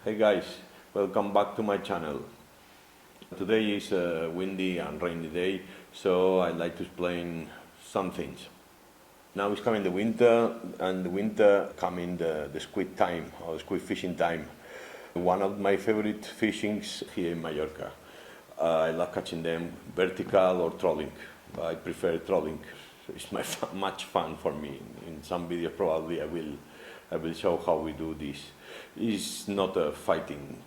Hey guys, welcome back to my channel. Today is a windy and rainy day, so I'd like to explain some things. Now it's coming the winter, and the winter coming the squid time, or squid fishing time. One of my favorite fishings here in Mallorca. I love catching them vertical or trolling. I prefer trolling. It's much fun for me. In some video probably I will show how we do this. It's not a fighting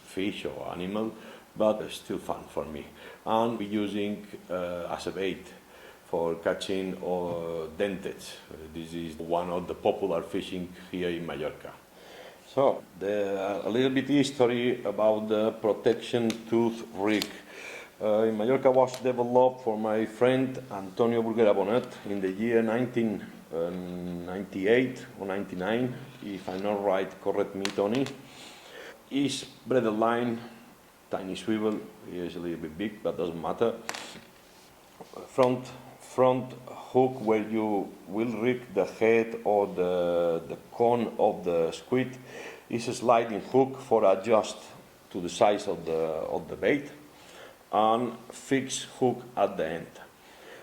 fish or animal, but it's still fun for me. And we're using as a bait for catching Dentex. This is one of the popular fishing here in Mallorca. So, a little bit history about the protection tooth rig. In Mallorca was developed for my friend Antonio Burguera Bonet in the year 1998 or 99, if I'm not right, correct me Tony. Is braided line, tiny swivel, is a little bit big, but doesn't matter. Front hook where you will rig the head or the cone of the squid is a sliding hook for adjust to the size of the bait, and fixed hook at the end.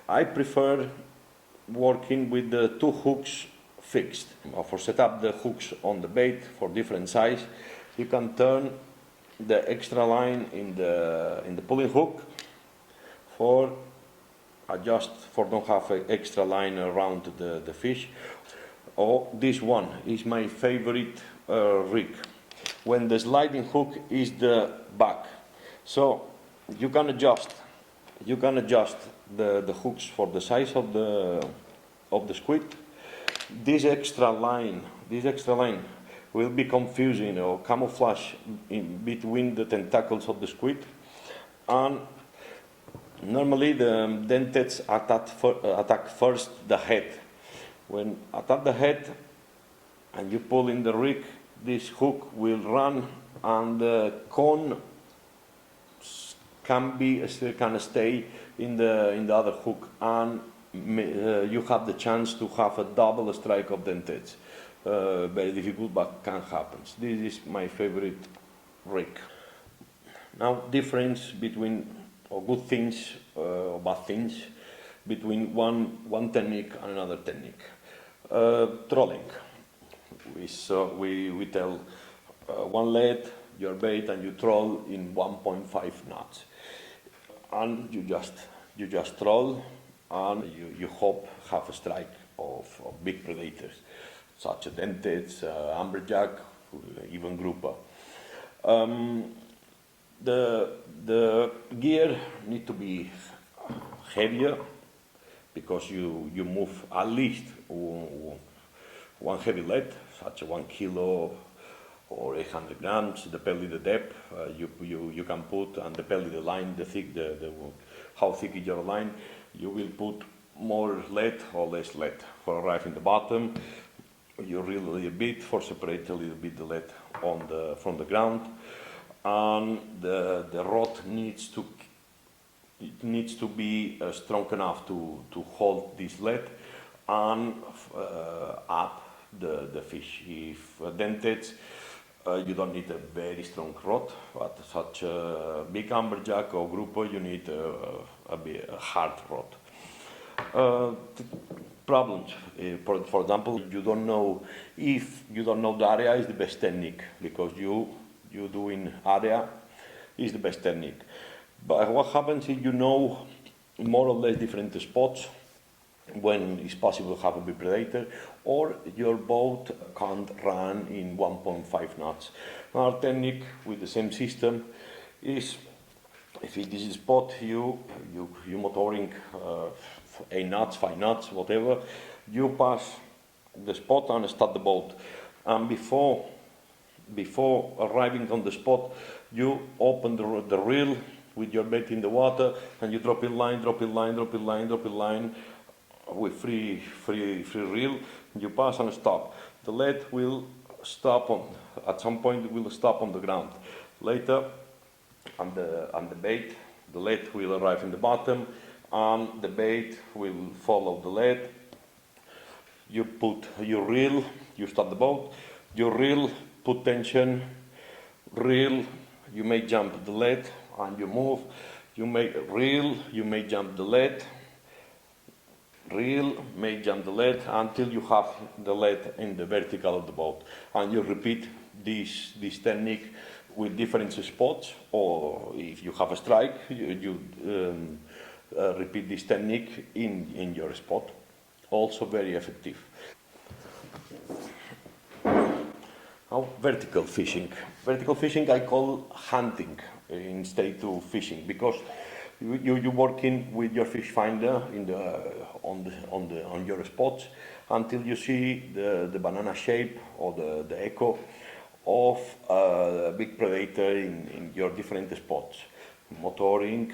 I prefer working with the two hooks fixed. For set up the hooks on the bait for different size, you can turn the extra line in the pulling hook for adjust for don't have an extra line around the fish. Or this one is my favorite rig, when the sliding hook is the back. So you can adjust the hooks for the size of the squid. This extra line will be confusing or camouflage in between the tentacles of the squid, and normally the Dentex attack first the head. When attack the head and you pull in the rig, this hook will run and the cone can stay in the other hook, and you have the chance to have a double strike of Dentex. Very difficult, but can happen. This is my favorite rig. Now, difference between or good things or bad things between one technique and another technique. Trolling. We tell one lead your bait and you troll in 1.5 knots, and you just troll, and you hope have a strike of big predators such as Dentex, amberjack, even grouper. The gear need to be heavier because you move at least one heavy lead, such as 1 kilo or 800 grams, depending the depth you can put, and depending the line, how thick is your line, you will put more lead or less lead. For arriving the bottom, you reel a little bit for separate a little bit the lead from the ground, and the rod needs to be strong enough to hold this lead and up the fish. If Dentex, you don't need a very strong rod, but such a big amberjack or grouper, you need a hard rod. Problems, for example, you don't know the area is the best technique, because you doing area is the best technique. But what happens if you know more or less different spots when it's possible to have a big predator, or your boat can't run in 1.5 knots. Our technique with the same system is, if it is a spot you motoring 8 knots, 5 knots, whatever, you pass the spot and start the boat. And before arriving on the spot, you open the reel with your bait in the water, and you drop in line with free reel. You pass and stop. The lead will stop at some point. It will stop on the ground. Later, on the bait, the lead will arrive in the bottom, and the bait will follow the lead. You put your reel, you start the boat, you reel, put tension, reel, you may jump the lead and you move. You may reel, you may jump the lead, reel, may jump the lead until you have the lead in the vertical of the boat. And you repeat this technique with different spots, or if you have a strike, you repeat this technique in your spot. Also very effective. Now, vertical fishing. Vertical fishing I call hunting instead of fishing, because you're working with your fish finder on your spots until you see the banana shape or the echo of a big predator in your different spots. Motoring,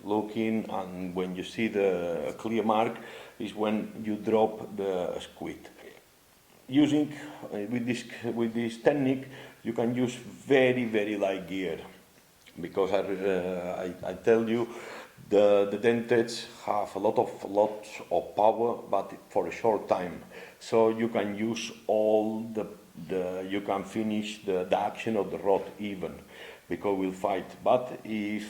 looking, and when you see the clear mark is when you drop the squid. Using with this technique, you can use very light gear, because I tell you, the Dentex have lots of power, but for a short time. So you can use all you can finish the action of the rod even, because we'll fight. But if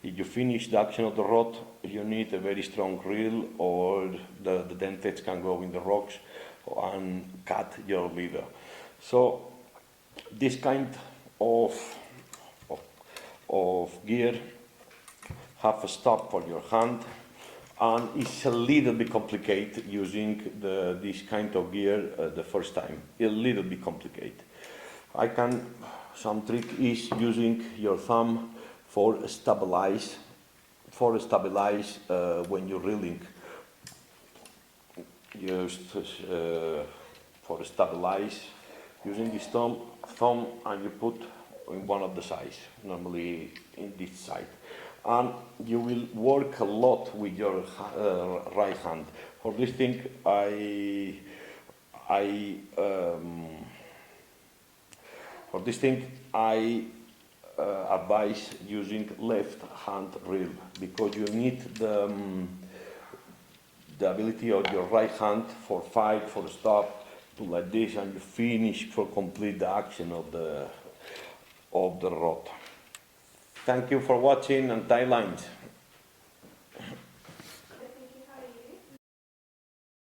you finish the action of the rod, you need a very strong reel, or the Dentex can go in the rocks and cut your leader. So this kind of gear have a stop for your hand, and it's a little bit complicated using this kind of gear the first time. A little bit complicated. Some trick is using your thumb for stabilize when you're reeling. Just for stabilize, using this thumb, and you put in one of the sides, normally in this side, and you will work a lot with your right hand. For this thing, I advise using left hand reel, because you need the ability of your right hand for fight, for stop, to like this, and you finish for complete the action of the rod. Thank you for watching, and tie lines.